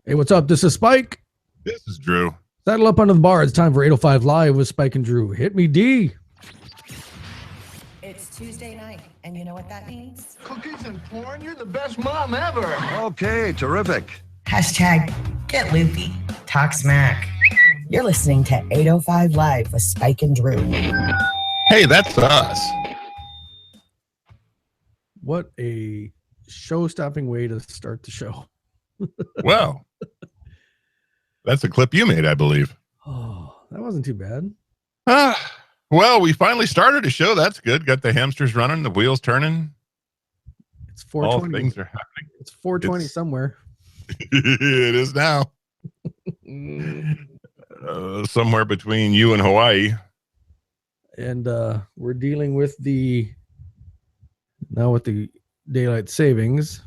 Hey, what's up? This is Spike. This is Drew. Saddle up under the bar. It's time for 805 Live with Spike and Drew. Hit me, D. It's Tuesday night, and you know what that means? Cookies and porn? You're the best mom ever. Okay, terrific. Hashtag get loopy. Talk smack. You're listening to 805 Live with Spike and Drew. Hey, that's us. What a show-stopping way to start the show. Well, that's a clip you made, I believe. Oh, that wasn't too bad. Well, we finally started a show. That's good. Got the hamsters running, the wheels turning. It's 420. All things are happening. It's 420 somewhere. It is now. Somewhere between you and Hawaii. And we're dealing with the daylight savings.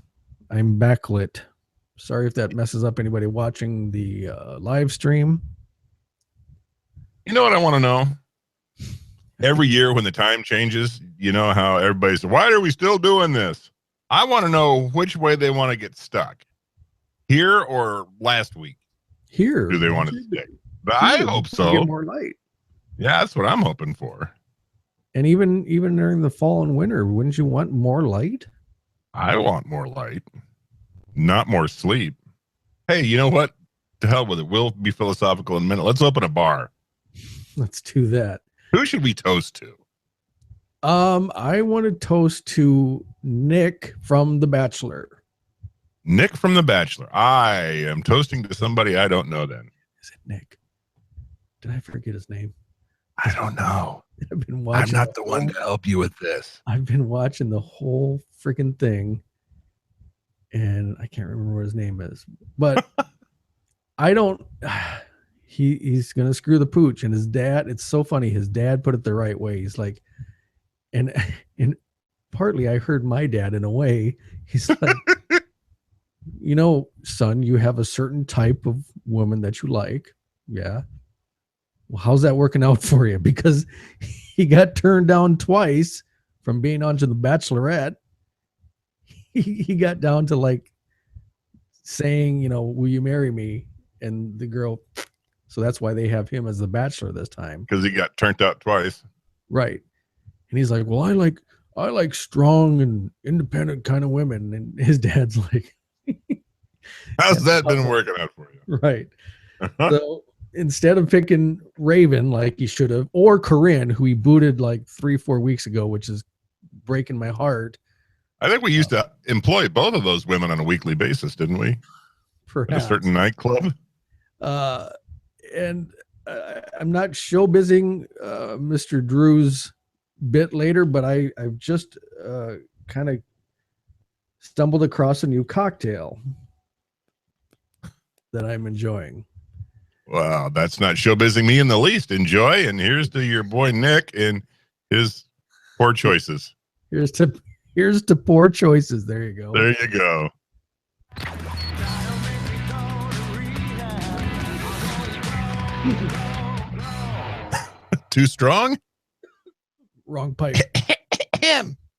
I'm backlit. Sorry if that messes up anybody watching the live stream. You know what I want to know? Every year when the time changes, you know how everybody's, why are we still doing this? I want to know which way they want to get stuck. Here or last week? Here. Do they want to stick? But I hope so. Get more light. Yeah, that's what I'm hoping for. And even during the fall and winter, wouldn't you want more light? I want more light, not more sleep. Hey, you know what? To hell with it. We'll be philosophical in a minute. Let's open a bar. Let's do that. Who should we toast to? I want to toast to Nick from The Bachelor. Nick from The Bachelor. I am toasting to somebody I don't know then. Is it Nick? Did I forget his name? I don't know. I've been watching. I'm not the one to help you with this. I've been watching the whole freaking thing, and I can't remember what his name is. But I don't. He's gonna screw the pooch, and his dad. It's so funny. His dad put it the right way. He's like, and partly I heard my dad in a way. He's like, you know, son, you have a certain type of woman that you like. Yeah. Well, how's that working out for you? Because he got turned down twice from being on to The Bachelorette. He got down to like saying, you know, will you marry me? And the girl, so that's why they have him as the Bachelor this time. Because he got turned out twice. Right. And he's like, well, I like strong and independent kind of women. And his dad's like, how's that been working out for you? Right. So instead of picking Raven like he should have, or Corinne, who he booted like 3-4 weeks ago, which is breaking my heart. I think we used to employ both of those women on a weekly basis, didn't we? Perhaps. At a certain nightclub. And I'm not showbizzing Mr. Drew's bit later, but I've just kind of stumbled across a new cocktail that I'm enjoying. Wow, that's not showbizzing me in the least. Enjoy, and here's to your boy Nick and his poor choices. Here's to poor choices. There you go. There you go. Too strong? Wrong pipe.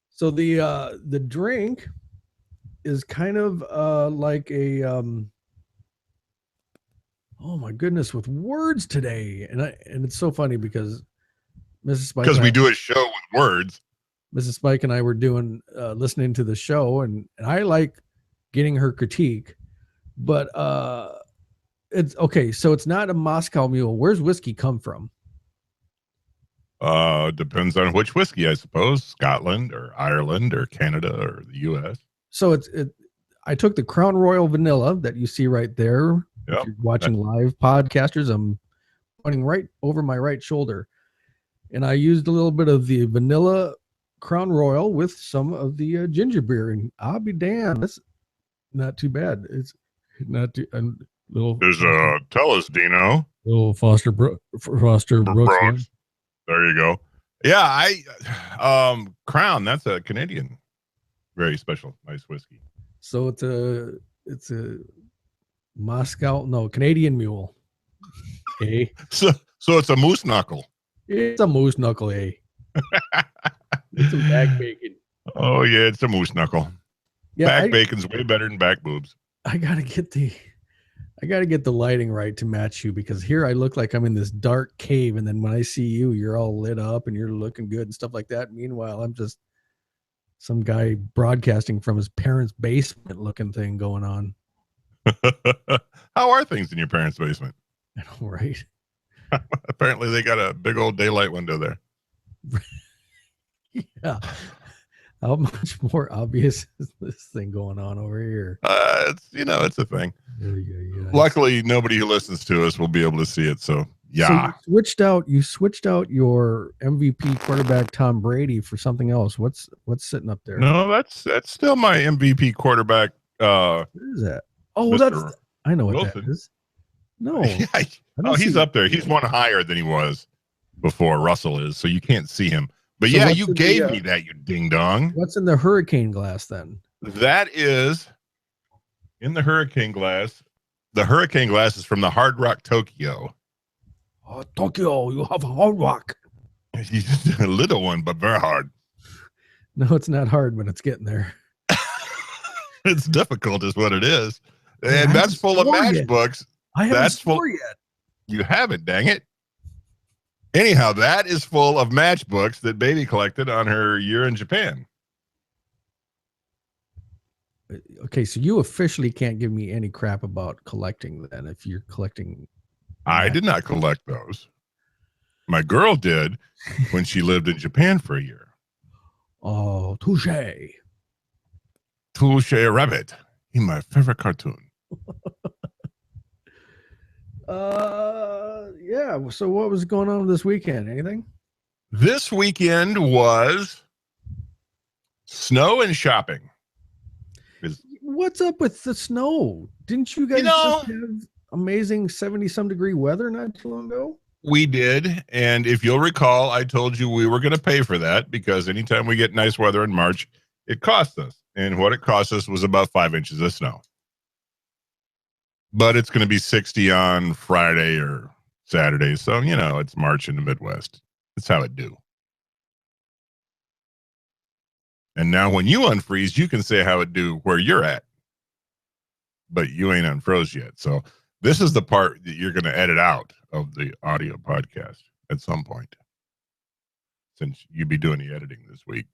So the drink is kind of like a oh my goodness, with words today. And it's so funny because Mrs. Spike, because we do a show with words. Mrs. Spike and I were doing listening to the show, and I like getting her critique, but it's okay. So it's not a Moscow Mule. Where's whiskey come from? Depends on which whiskey, I suppose. Scotland or Ireland or Canada or the U.S. So I took the Crown Royal Vanilla that you see right there. Yep. If you're watching live podcasters, I'm pointing right over my right shoulder, and I used a little bit of the vanilla Crown Royal with some of the ginger beer, and I'll be damned, that's not too bad. It's not too little. Tell us, Dino. Little Foster Brooks. There you go. Yeah, Crown. That's a Canadian, very special, nice whiskey. So it's a Canadian mule. Okay. So it's a moose knuckle. It's a moose knuckle, eh? It's some back bacon. Oh yeah, it's a moose knuckle. Yeah, back bacon's way better than back boobs. I gotta get I got to get the lighting right to match you, because here I look like I'm in this dark cave, and then when I see you, you're all lit up and you're looking good and stuff like that. Meanwhile, I'm just some guy broadcasting from his parents' basement looking thing going on. How are things in your parents' basement? I know, right? Apparently they got a big old daylight window there. Yeah. How much more obvious is this thing going on over here? It's a thing. Yeah. Luckily, nobody who listens to us will be able to see it. So yeah. So you switched out your MVP quarterback Tom Brady for something else. What's sitting up there? No, that's still my MVP quarterback. What is that? Oh, Mr. I know what Wilson. that is. No. Yeah. He's up there. He's one higher than he was before. Russell is, so you can't see him. But So yeah, you gave me that, you ding dong. What's in the hurricane glass then? That is in the hurricane glass. The hurricane glass is from the Hard Rock Tokyo. Oh, Tokyo, you have a Hard Rock. A little one, but very hard. No, it's not hard, but it's getting there. It's difficult, is what it is, and that's full of matchbooks. I haven't scored yet. You haven't, dang it. Anyhow, that is full of matchbooks that Baby collected on her year in Japan. Okay, so you officially can't give me any crap about collecting then if you're collecting. I did not collect those. My girl did when she lived in Japan for a year. Oh, touche. Touche Rabbit. He's my favorite cartoon. Yeah. So what was going on this weekend? Anything? This weekend was snow and shopping. What's up with the snow? Didn't you guys just have amazing 70-some degree weather not too long ago? We did. And if you'll recall, I told you we were going to pay for that because anytime we get nice weather in March, it costs us. And what it cost us was about 5 inches of snow. But it's going to be 60 on Friday or Saturday. So, it's March in the Midwest. That's how it do. And now when you unfreeze, you can say how it do where you're at. But you ain't unfroze yet. So this is the part that you're going to edit out of the audio podcast at some point. Since you'll be doing the editing this week.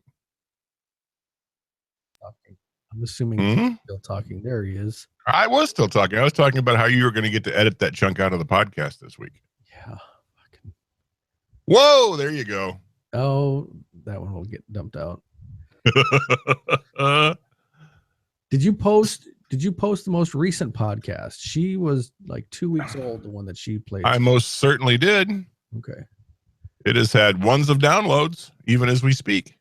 I'm assuming he's still talking. There he is. I was still talking. I was talking about how you were going to get to edit that chunk out of the podcast this week. Yeah. Whoa, there you go. Oh, that one will get dumped out. Did you post the most recent podcast? She was like 2 weeks old, the one that she played. I most certainly did. Okay. It has had ones of downloads, even as we speak.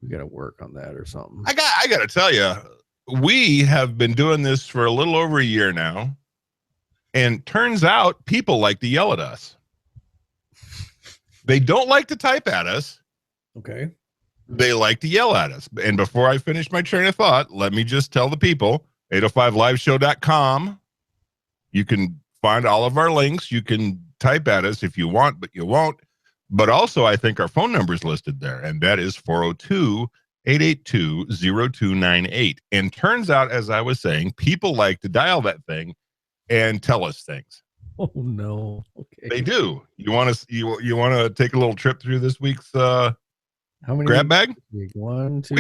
We got to work on that or something. I got to tell you, we have been doing this for a little over a year now. And turns out people like to yell at us. They don't like to type at us. Okay. They like to yell at us. And before I finish my train of thought, let me just tell the people, 805liveshow.com. You can find all of our links. You can type at us if you want, but you won't. But also, I think our phone number is listed there, and that is 402-882-0298. And turns out, as I was saying, people like to dial that thing and tell us things. Oh, no. Okay. They do. You want to take a little trip through this week's how many grab bag? One, two.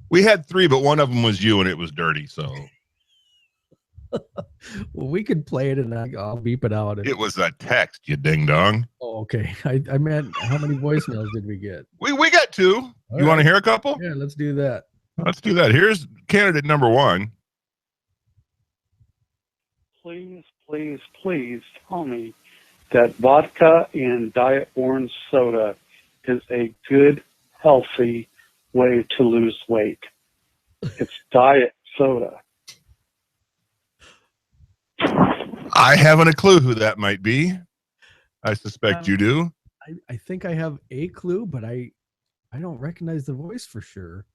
We had 3, but one of them was you, and it was dirty. So, well, we could play it, and I'll beep it out. It was a text, you ding dong. Oh, okay. I meant how many voicemails did we get? We got 2. You want to hear a couple? Yeah, let's do that. Let's do that. Here's candidate number 1. Please tell me that vodka and Diet Orange soda is a good, healthy way to lose weight. It's diet soda. I haven't a clue who that might be. I suspect you do. I think I have a clue, but I don't recognize the voice for sure.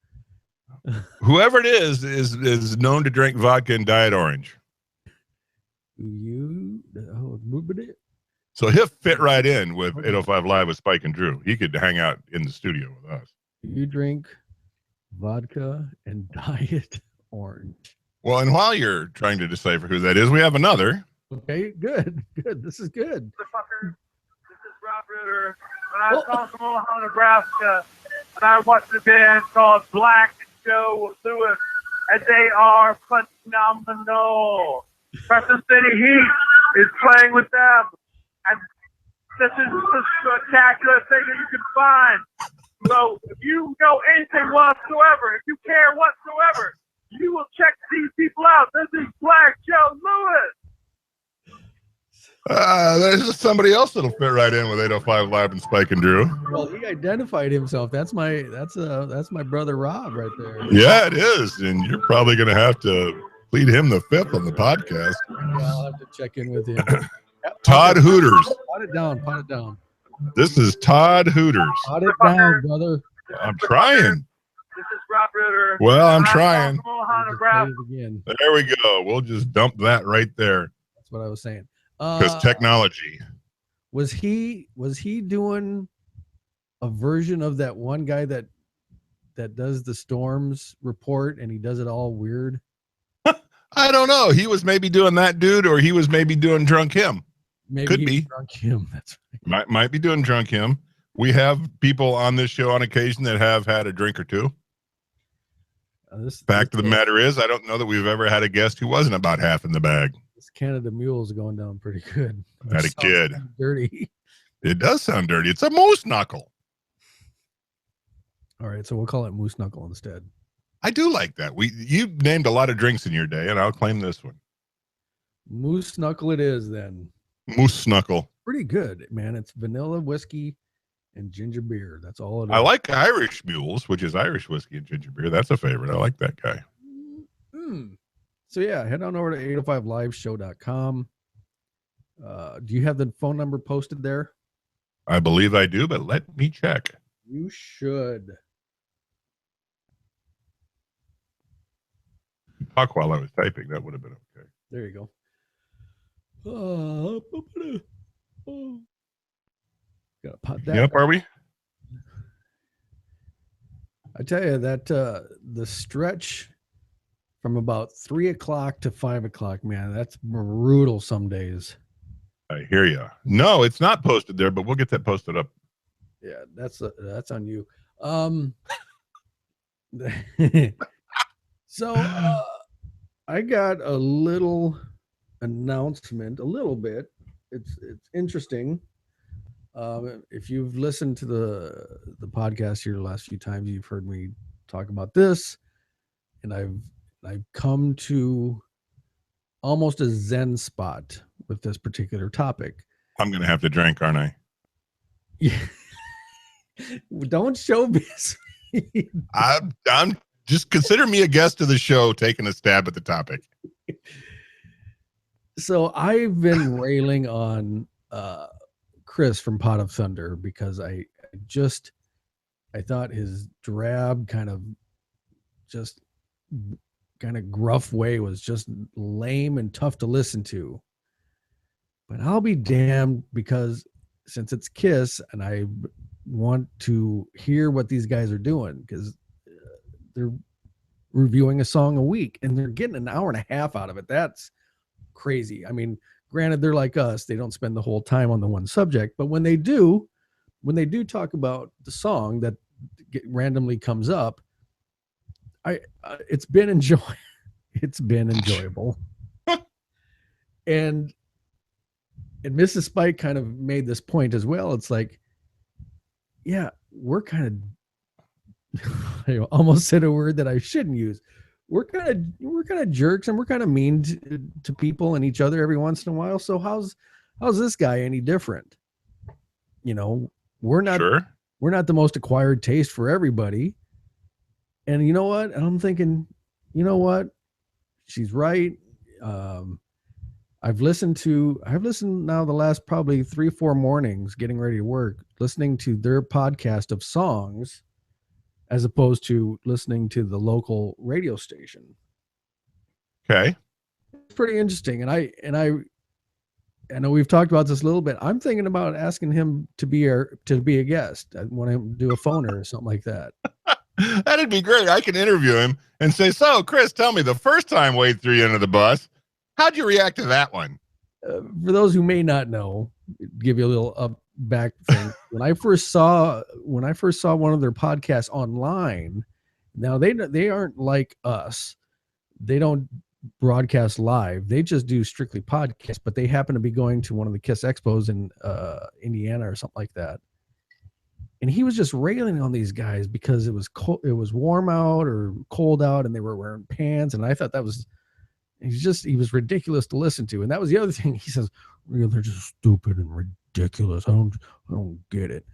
Whoever it is known to drink vodka and Diet Orange. So he'll fit right in with 805 Live with Spike and Drew. He could hang out in the studio with us. You drink vodka and Diet Orange. Well, and while you're trying to decipher who that is, we have another. Okay, good. This is good. This is Rob Ritter, and I'm calling from Omaha, Nebraska, and I watched a band called Black Joe Lewis, and they are phenomenal. Preston City Heat is playing with them, and this is the spectacular thing that you can find. So if you know anything whatsoever, if you care whatsoever, you will check these people out. This is Black Joe Lewis. There's somebody else that'll fit right in with 805 Live and Spike and Drew. Well, he identified himself. That's my brother Rob right there. Yeah, it is, and you're probably going to have to plead him the fifth on the podcast. Yeah, I'll have to check in with him. Todd Hooters. Pot it down. This is Todd Hooters. Pot it down, brother. I'm trying. This is Rob Ritter. Well, I'm and trying. From Omaha, Just play Nebraska. it again. There we go. We'll just dump that right there That's what I was saying. because technology. Was he doing a version of that one guy that does the storms report and he does it all weird? I don't know. He was maybe doing that dude, or he was maybe doing Drunk Him. Maybe Could he be. drunk him. That's right. Might be doing Drunk Him. We have people on this show on occasion that have had a drink or two. Fact of the matter is, I don't know that we've ever had a guest who wasn't about half in the bag. This Canada Mule is going down pretty good. Had a Sounds kid. kinda dirty. It does sound dirty. It's a moose knuckle. All right, so we'll call it Moose Knuckle instead. I do like that. You named a lot of drinks in your day, and I'll claim this one. Moose Knuckle it is then. Moose knuckle. Pretty good, man. It's vanilla whiskey and ginger beer. That's all it is. I like Irish mules, which is Irish whiskey and ginger beer. That's a favorite. I like that guy. So yeah, head on over to 805liveshow.com. Do you have the phone number posted there? I believe I do, but let me check. You should. Talk while I was typing. That would have been okay. There you go. Gotta pot that. Yep, are we? I tell you that the stretch from about 3 o'clock to 5 o'clock, man, that's brutal some days. I hear you. No, it's not posted there, but we'll get that posted up. Yeah, that's on you. So I got a little announcement, a little bit. It's interesting. If you've listened to the podcast here the last few times, you've heard me talk about this, and I've come to almost a zen spot with this particular topic. I'm going to have to drink, aren't I? Yeah. Don't show me. I'm just consider me a guest of the show taking a stab at the topic. So I've been railing on Chris from Pot of Thunder because I thought his drab kind of gruff way was just lame and tough to listen to. But I'll be damned, because since it's Kiss and I want to hear what these guys are doing, because they're reviewing a song a week and they're getting an hour and a half out of it. That's crazy. I mean, granted, they're like us. They don't spend the whole time on the one subject, but when they do talk about the song that randomly comes up, it's been enjoyable. And Mrs. Spike kind of made this point as well. It's like, yeah, we're kind of, I almost said a word that I shouldn't use. We're kind of jerks, and we're kind of mean to people and each other every once in a while. So how's this guy any different? You know, we're not the most acquired taste for everybody. And you know what? And I'm thinking, you know what? She's right. I've listened now the last probably 3-4 mornings getting ready to work, listening to their podcast of songs as opposed to listening to the local radio station. Okay. It's pretty interesting. And I know we've talked about this a little bit. I'm thinking about asking him to be a guest. I want to do a phoner or something like that. That'd be great. I can interview him and say, so, Chris, tell me the first time Wade threw you under the bus, how'd you react to that one? For those who may not know, give you a little back thing. When I first saw one of their podcasts online, now they aren't like us. They don't broadcast live. They just do strictly podcasts, but they happen to be going to one of the KISS expos in Indiana or something like that. And he was just railing on these guys because it was cold, it was warm out or cold out, and they were wearing pants. And I thought that was, he was ridiculous to listen to. And that was the other thing. He says, they're just stupid and ridiculous. I don't get it.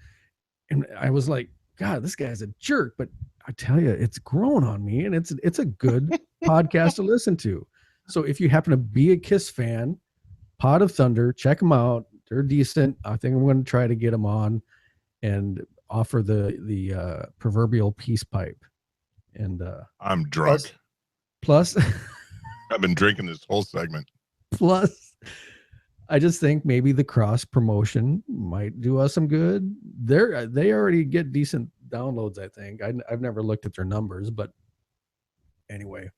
And I was like, God, this guy's a jerk. But I tell you, it's grown on me, and it's a good podcast to listen to. So if you happen to be a KISS fan, Pod of Thunder, check them out. They're decent. I think I'm going to try to get them on and offer the proverbial peace pipe. And I'm drunk. Plus I've been drinking this whole segment. Plus, I just think maybe the cross promotion might do us some good. They already get decent downloads, I think. I've never looked at their numbers, but anyway.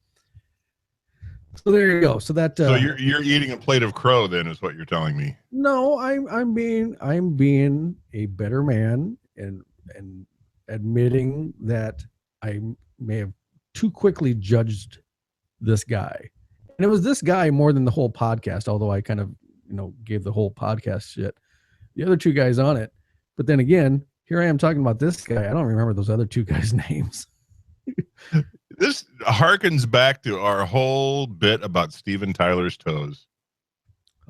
So there you go. So that so you're eating a plate of crow, then, is what you're telling me. No, I'm being a better man and admitting that I may have too quickly judged this guy. And it was this guy more than the whole podcast, although I kind of, gave the whole podcast shit. The other two guys on it. But then again, here I am talking about this guy. I don't remember those other two guys' names. This harkens back to our whole bit about Steven Tyler's toes.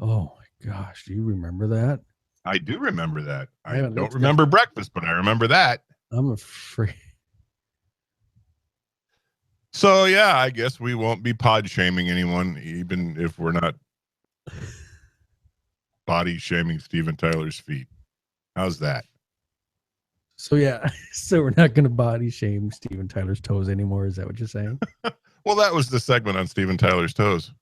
Oh my gosh. Do you remember that? I do remember that. I haven't don't looked remember breakfast, but I remember that. I'm afraid. So, yeah, I guess we won't be pod shaming anyone, even if we're not body shaming Steven Tyler's feet. How's that? So, yeah. So we're not going to body shame Steven Tyler's toes anymore. Is that what you're saying? Well, that was the segment on Steven Tyler's toes,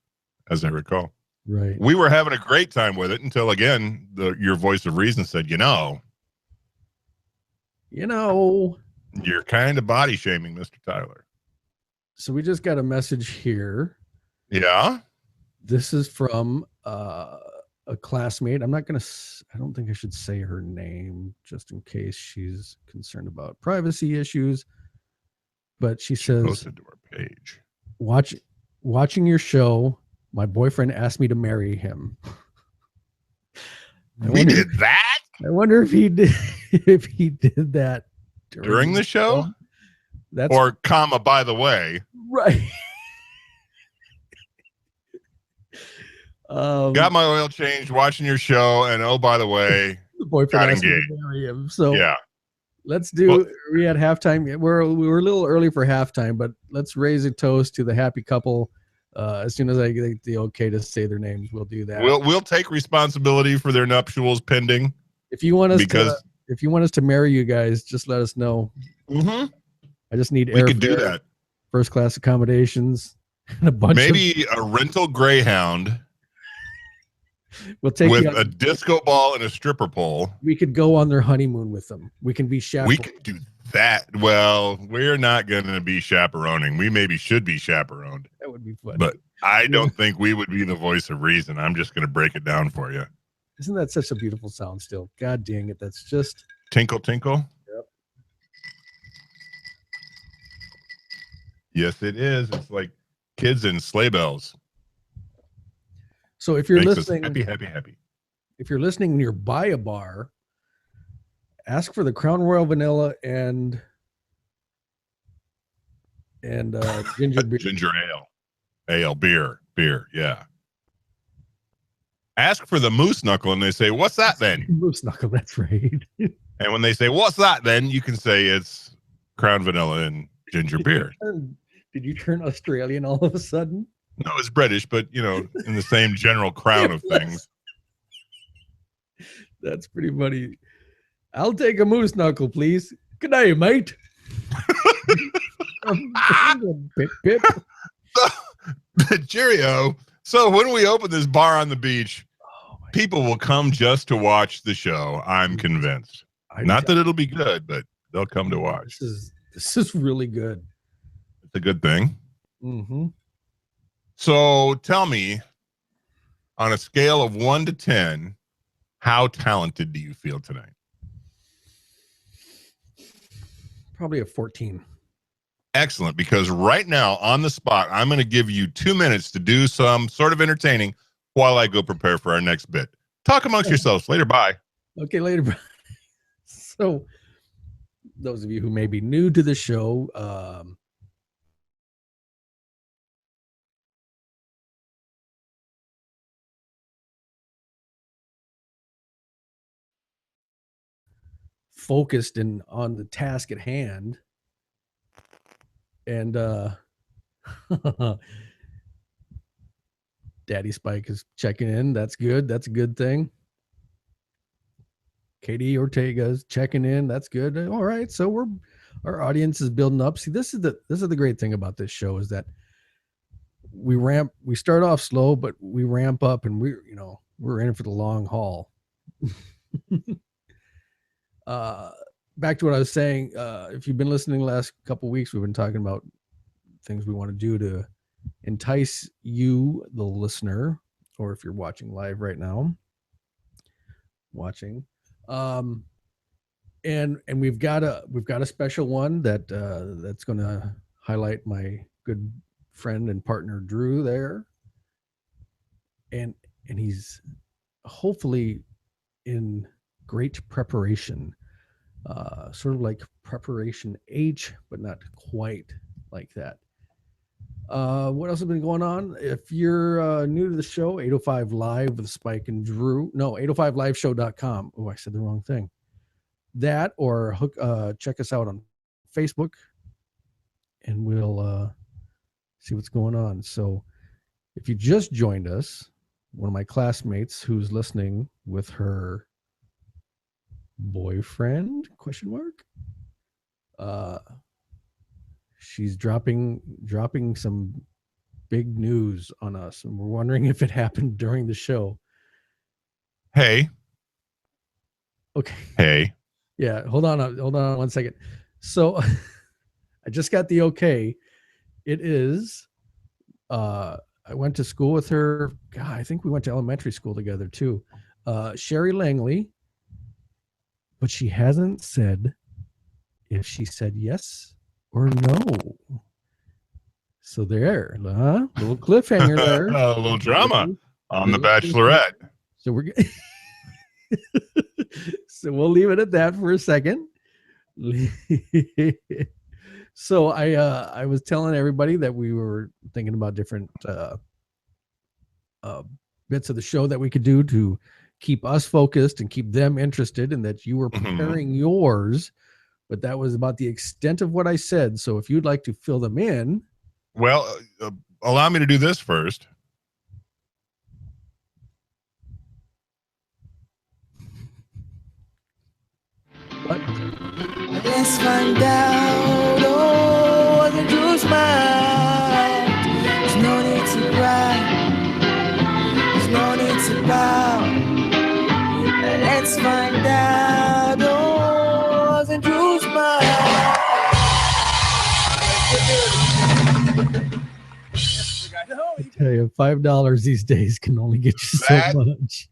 as I recall. Right. We were having a great time with it until, again, your voice of reason said, you're kind of body shaming Mr. Tyler. So we just got a message here. Yeah. This is from a classmate. I don't think I should say her name just in case she's concerned about privacy issues. But she says, posted to our page. Watching your show, my boyfriend asked me to marry him. We did that? I wonder if he did that during the show? That's or comma, by the way. Right. Got my oil changed, watching your show, and oh, by the way, the boyfriend asked me to marry him. So yeah, let's do. We had halftime. We were a little early for halftime, but let's raise a toast to the happy couple. As soon as I get the okay to say their names, we'll do that. We'll take responsibility for their nuptials pending. If you want us to marry you guys, just let us know. Mm-hmm. I just need we could do that. First class accommodations and a bunch maybe a rental Greyhound. We'll take with a disco ball and a stripper pole. We could go on their honeymoon with them. We can be chaperones. We could do that. Well, we're not going to be chaperoning. We maybe should be chaperoned. That would be fun. But I don't think we would be the voice of reason. I'm just going to break it down for you. Isn't that such a beautiful sound still? God dang it. That's just tinkle, tinkle. Yep. Yes, it is. It's like kids in sleigh bells. So if you're listening, happy. If you're listening nearby a bar, ask for the Crown Royal Vanilla and ginger beer. Ginger ale, beer. Yeah. Ask for the moose knuckle, and they say, "What's that then?" Moose knuckle. That's right. And when they say, "What's that then?" you can say it's Crown Vanilla and ginger beer. Did you turn Australian all of a sudden? No, it's British, but in the same general crown of things. That's pretty funny. I'll take a moose knuckle, please. Good day, mate. Pip. Cheerio. So when we open this bar on the beach, people will come just to watch the show. I'm convinced. Not that it'll be good, but they'll come to watch. This is really good. It's a good thing. Mm-hmm. So tell me, on a scale of 1 to 10, how talented do you feel tonight? Probably a 14. Excellent, because right now on the spot, I'm going to give you 2 minutes to do some sort of entertaining while I go prepare for our next bit. Talk amongst yourselves. Later, bye. Okay, later. So, those of you who may be new to the show, focused on the task at hand, and Daddy Spike is checking in. That's good. That's a good thing. Katie Ortega's checking in. That's good. All right. So our audience is building up. See, this is the great thing about this show is that we start off slow, but we ramp up, and we're in for the long haul. Back to what I was saying. If you've been listening the last couple of weeks, we've been talking about things we want to do to entice you, the listener, or if you're watching live right now, and we've got a special one that's going to highlight my good friend and partner Drew there, and he's hopefully in great preparation, sort of like preparation H, but not quite like that. What else has been going on? If you're new to the show, 805 Live with Spike and Drew. No, 805liveshow.com. Oh, I said the wrong thing. That or check us out on Facebook, and we'll see what's going on. So if you just joined us, one of my classmates who's listening with her boyfriend, ? She's dropping some big news on us, and we're wondering if it happened during the show. Hey. Okay. Hey. Yeah, hold on 1 second. So I just got the okay. It is I went to school with her. God, I think we went to elementary school together too. Sherry Langley, but she hasn't said if she said yes or no. So there, little cliffhanger there. A little drama on The Bachelorette. So so we'll leave it at that for a second. So I was telling everybody that we were thinking about different bits of the show that we could do to keep us focused and keep them interested, and that you were preparing yours, but that was about the extent of what I said. So if you'd like to fill them in. Well, allow me to do this first. What? Let's find out. Oh, what the Drew's mind. There's no need to cry. There's no need to bow. Let's find out. Oh, what's the Drew's mind. I tell you, $5 these days can only get you so much.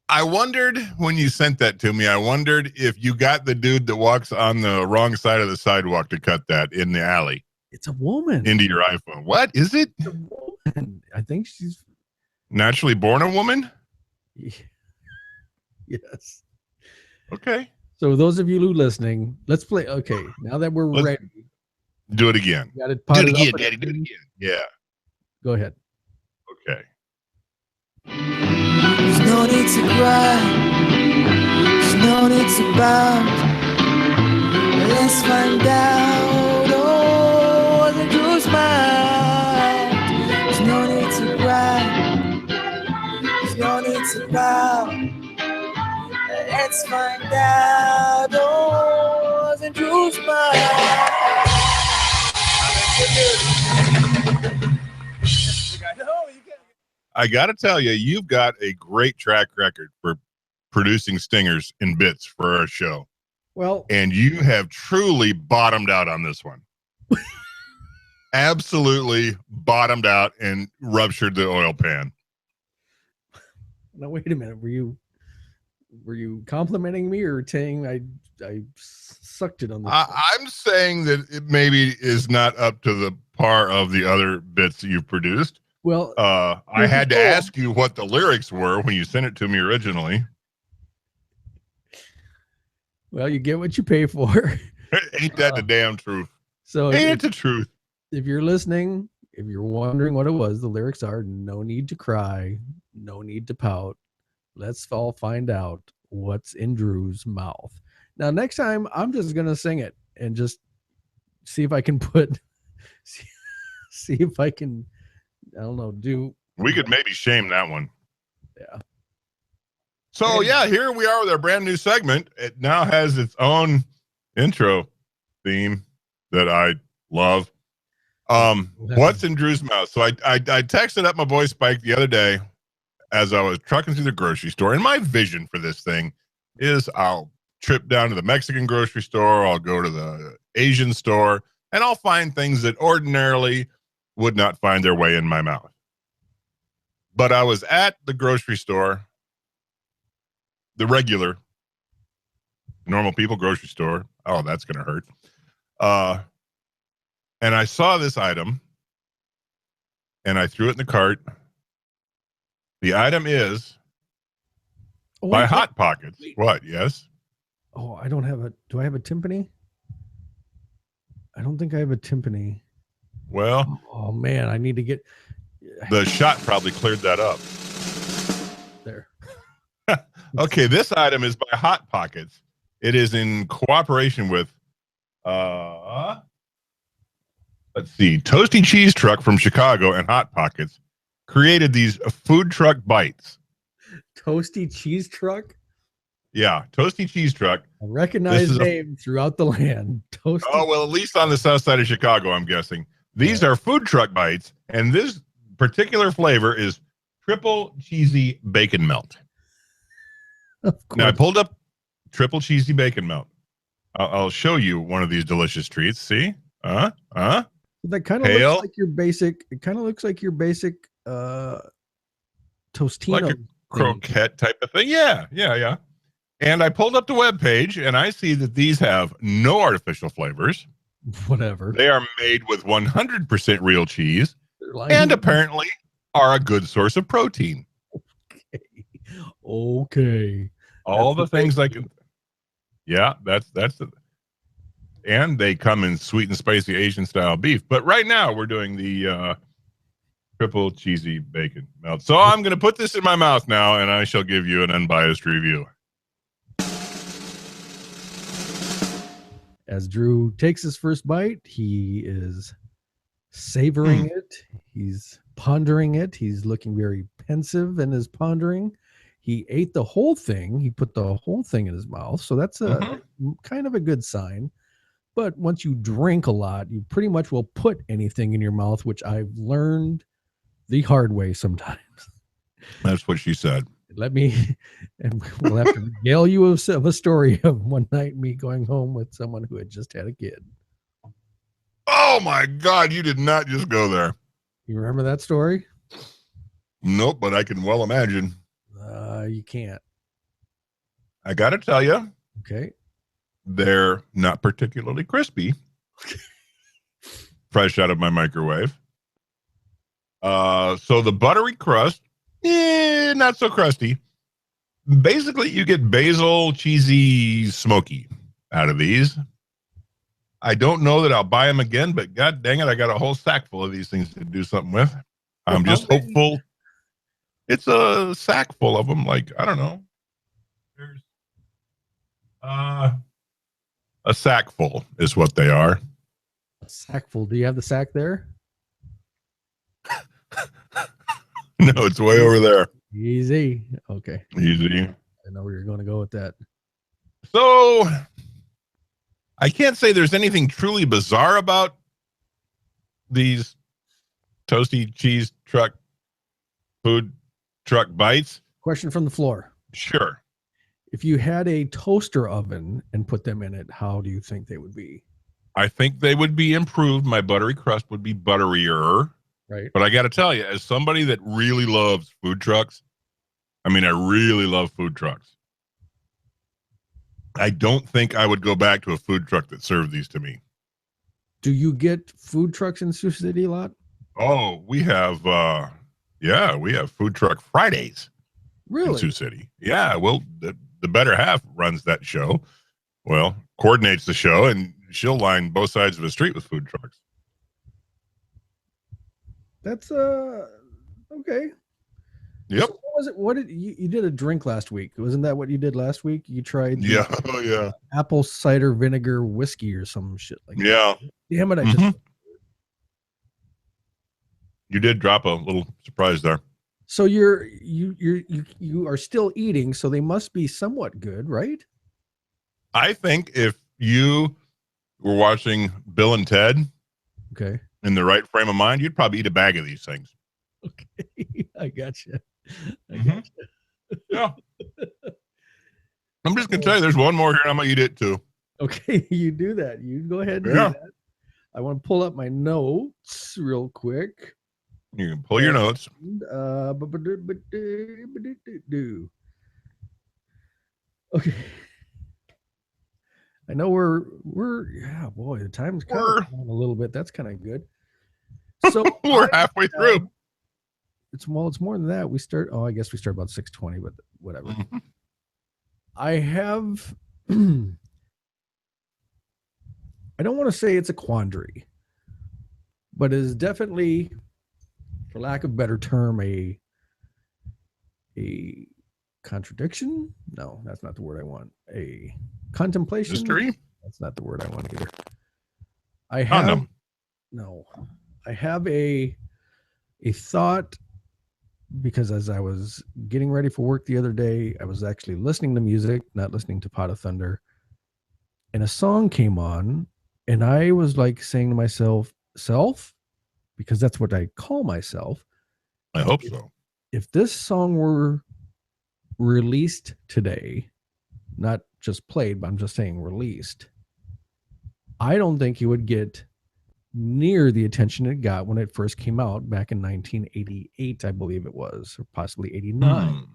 I wondered when you sent that to me, I wondered if you got the dude that walks on the wrong side of the sidewalk to cut that in the alley. It's a woman. Into your iPhone. What is it? It's a woman. I think she's naturally born a woman? Yes. Okay. So those of you who are listening, let's play. Okay, now that we're ready. Do it again. Got it. Do it again, Daddy. Do it again. Yeah. Go ahead. Okay. There's no need to cry. There's no need to bow. Let's find out. Oh, what the Drew's mind. There's no need to cry. There's no need to bow. Let's find out. Oh, what the Drew's mind. I got to tell you, you've got a great track record for producing stingers and bits for our show. Well, and you have truly bottomed out on this one. Absolutely bottomed out and ruptured the oil pan. now wait a minute. Were you complimenting me or saying I sucked it on the? I'm saying that it maybe is not up to the par of the other bits that you've produced. Well, I had to ask you what the lyrics were when you sent it to me originally. well, you get what you pay for. Ain't that the damn truth? So Ain't it the truth? if you're listening, if you're wondering what it was, the lyrics are no need to cry, no need to pout. Let's all find out what's in Drew's mouth. Now, next time, I'm just going to sing it and just see if I can see if I can, I don't know, do. We could maybe shame that one. Yeah. So, yeah, here we are with our brand new segment. It now has its own intro theme that I love. What's in Drew's mouth? So I texted up my boy Spike the other day as I was trucking through the grocery store, and my vision for this thing is I'll trip down to the Mexican grocery store, I'll go to the Asian store, and I'll find things that ordinarily would not find their way in my mouth. But I was at the grocery store, the regular normal people grocery store. Oh, that's gonna hurt. And I saw this item and I threw it in the cart. The item is by Hot Pockets. Wait. What? Yes. Oh, I don't have do I have a timpani? I don't think I have a timpani. Well, Oh man, I need to get the shot probably cleared that up. there. Okay, this item is by Hot Pockets. It is in cooperation with let's see, Toasty Cheese Truck from Chicago and Hot Pockets created these food truck bites. Toasty Cheese Truck? Yeah, Toasty Cheese Truck. A recognized name throughout the land. Toasty. Oh, well, at least on the south side of Chicago, I'm guessing. These are food truck bites, and this particular flavor is triple cheesy bacon melt. Of course. Now, I pulled up triple cheesy bacon melt. I'll show you one of these delicious treats. See? That kind of looks like your basic. It kind of looks like your basic Tostino. Like a croquette type of thing. Yeah. And I pulled up the webpage, and I see that these have no artificial flavors. Whatever. They are made with 100% real cheese, and apparently are a good source of protein. Okay. All the things I can. Yeah, that's it. And they come in sweet and spicy Asian style beef. But right now we're doing the triple cheesy bacon melt. So I'm going to put this in my mouth now, and I shall give you an unbiased review. As Drew takes his first bite, he is savoring it. He's pondering it. He's looking very pensive in his pondering. He ate the whole thing. He put the whole thing in his mouth. So that's a kind of a good sign. But once you drink a lot, you pretty much will put anything in your mouth, which I've learned the hard way sometimes. That's what she said. And we'll have to regale you of a story of one night me going home with someone who had just had a kid. Oh my God, you did not just go there. You remember that story? Nope, but I can well imagine. You can't. I got to tell you. Okay. They're not particularly crispy. Fresh out of my microwave. So the buttery crust, not so crusty. Basically, you get basil, cheesy, smoky out of these. I don't know that I'll buy them again, but God dang it, I got a whole sack full of these things to do something with. I'm just hopeful. It's a sack full of them. Like, I don't know. There's a sack full is what they are. A sack full. Do you have the sack there? No, it's way over there. Easy. Okay. Easy. I know where you're going to go with that. So I can't say there's anything truly bizarre about these Toasty Cheese Truck food truck bites. Question from the floor. Sure. If you had a toaster oven and put them in it, how do you think they would be? I think they would be improved. My buttery crust would be butterier. Right. But I got to tell you, as somebody that really loves food trucks, I mean, I really love food trucks. I don't think I would go back to a food truck that served these to me. Do you get food trucks in Sioux City a lot? Oh, we have, we have food truck Fridays in Really? Sioux City. Yeah, well, the better half runs that show. Well, coordinates the show, and she'll line both sides of the street with food trucks. That's okay. Yep. So what was it? What did you did a drink last week? Wasn't that what you did last week? You tried Yeah. Oh, yeah. apple cider vinegar whiskey or some shit like that. Yeah. Damn it! I just You did drop a little surprise there. so you are still eating, so they must be somewhat good, right? I think if you were watching Bill and Ted Okay. in the right frame of mind, you'd probably eat a bag of these things. Okay. I gotcha. Mhm. Yeah. I'm just gonna tell you, there's one more here. I'm gonna eat it too. Okay, you do that. You go ahead and do Yeah. that. I want to pull up my notes real quick. You can pull your notes. Okay. I know we're yeah, boy, the time's kind We're- of a little bit. That's kind of good. So We're halfway through. it's more than that. I guess we start about 6:20, but whatever. Mhm. I have I don't want to say it's a quandary, but it is definitely, for lack of a better term, a contradiction. No, that's not the word I want. A contemplation. Mystery? That's not the word I want either. I have no. I have a thought, because as I was getting ready for work the other day, I was actually listening to music, not listening to Pot of Thunder, and a song came on, and I was like saying to myself, because that's what I call myself. I hope so. If this song were released today, not just played, but I'm just saying released, I don't think it would get near the attention it got when it first came out back in 1988, I believe it was, or possibly 89.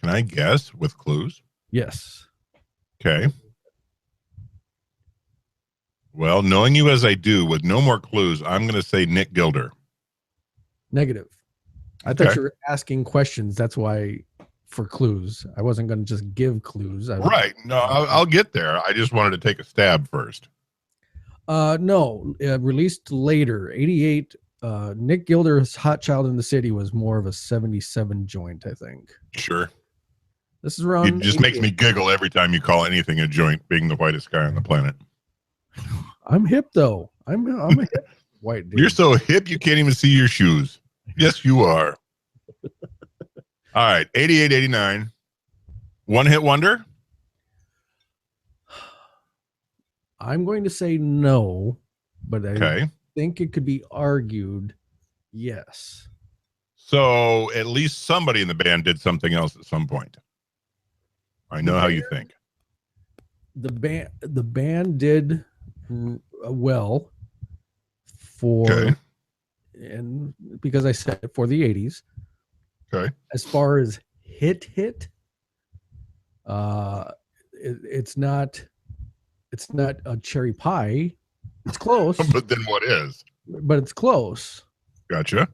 Can I guess with clues? Yes. Okay. Well, knowing you as I do, with no more clues, I'm going to say Nick Gilder. Negative. I thought Okay. you were asking questions. That's why, for clues. I wasn't going to just give clues. Right. No, I'll get there. I just wanted to take a stab first. No, released later, 88. Nick Gilder's Hot Child in the City was more of a 77 joint, I think. Sure. This is around. It just makes 88. me giggle every time you call anything a joint, being the whitest guy on the planet. I'm hip though. I'm a hip white dude. You're so hip you can't even see your shoes. Yes, you are. All right, 88, 89. One hit wonder? I'm going to say no, but I Okay. think it could be argued yes. So at least somebody in the band did something else at some point. I know how you think. The band did well for, Okay. and because I said for the 80s. Okay. As far as hit, it's not a cherry pie. It's close, But then what is? but it's close. Gotcha.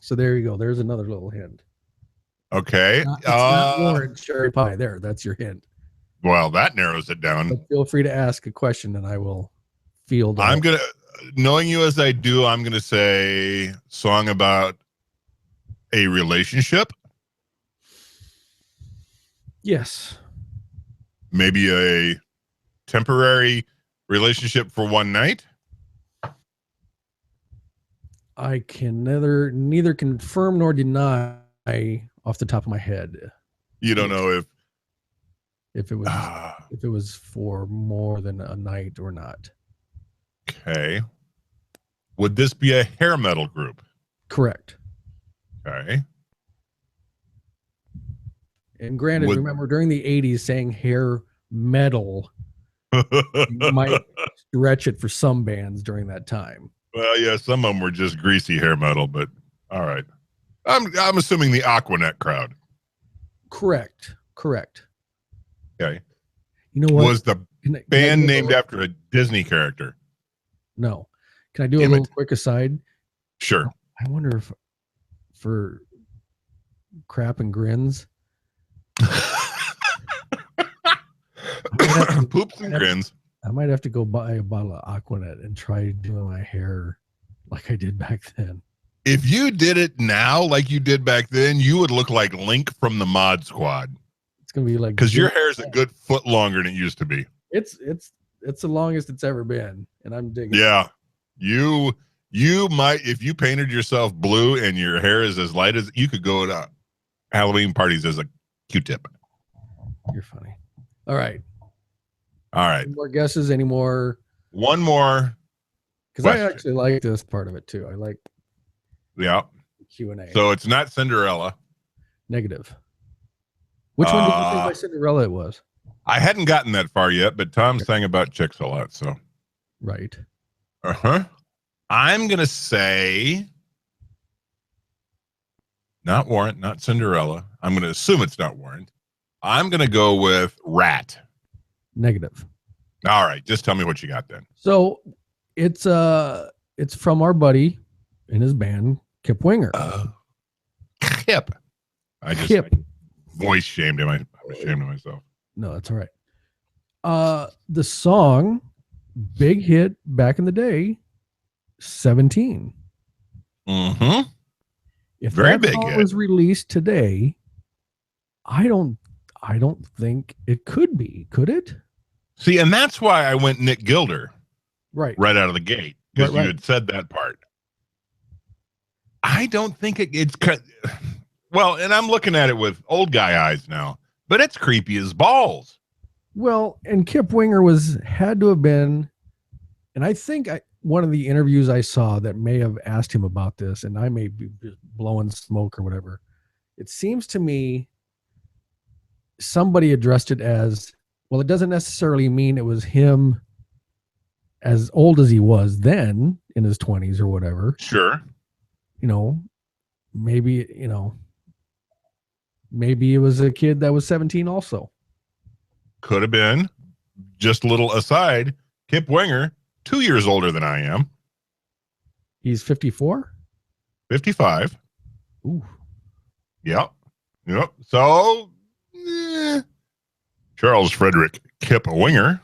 So there you go. There's another little hint. Okay. It's not Lawrence cherry pie. There, that's your hint. Well, that narrows it down. But feel free to ask a question, and I will field. I'm going to, knowing you as I do, I'm going to say song about a relationship, Yes. maybe a temporary relationship for one night. I can neither confirm nor deny off the top of my head You don't know if it was for more than a night or not. Okay. Would this be a hair metal group? Correct. Okay. And granted, Would- remember during the 80s, saying hair metal might stretch it for some bands during that time. Well, yeah, some of them were just greasy hair metal, but all right. I'm assuming the Aquanet crowd. Correct. Okay. You know what? Was the Can I band do a named little- after a Disney character? No. Can I do a Damn little it. quick aside? Sure. I wonder if for crap and grins, Poops and grins. I might have to go buy a bottle of Aquanet and try doing my hair like I did back then. If you did it now like you did back then, you would look like Link from the Mod Squad. It's gonna be like, Because your hair is a good foot longer than it used to be. it's the longest it's ever been, and I'm digging it. Yeah. You might, if you painted yourself blue and your hair is as light as, you could go to Halloween parties as a Q-tip. You're funny. All right. All right. Any more guesses? Any more? One more. Because I Question. actually like this part of it too. I like Yeah. Q&A. So it's not Cinderella. Negative. Which one did you think by Cinderella it was? I hadn't gotten that far yet, but Tom sang about chicks a lot. So, Right. I'm going to say not Warrant, not Cinderella. I'm going to assume it's not Warrant. I'm going to go with Rat. Negative. All right. Just tell me what you got then. So it's from our buddy in his band, Kip Winger. Kip. I just Kip. voice shamed him. I'm ashamed of myself. No, that's all right. The song, big hit back in the day, 17. Mm-hmm. If Very that big song hit. was released today, I don't think it could be. Could it? See, and that's why I went Nick Gilder Right. right out of the gate, because Right. you had said that part. I don't think it's well, and I'm looking at it with old guy eyes now, but it's creepy as balls. Well, and Kip Winger had to have been, and I think one of the interviews I saw that may have asked him about this, and I may be just blowing smoke or whatever. It seems to me somebody addressed it as, well, it doesn't necessarily mean it was him as old as he was then in his 20s or whatever. Sure. Maybe it was a kid that was 17 also. Could have been. Just a little aside, Kip Winger, 2 years older than I am, He's 54. 55. Ooh. Yep. So, Charles Frederick Kip Winger.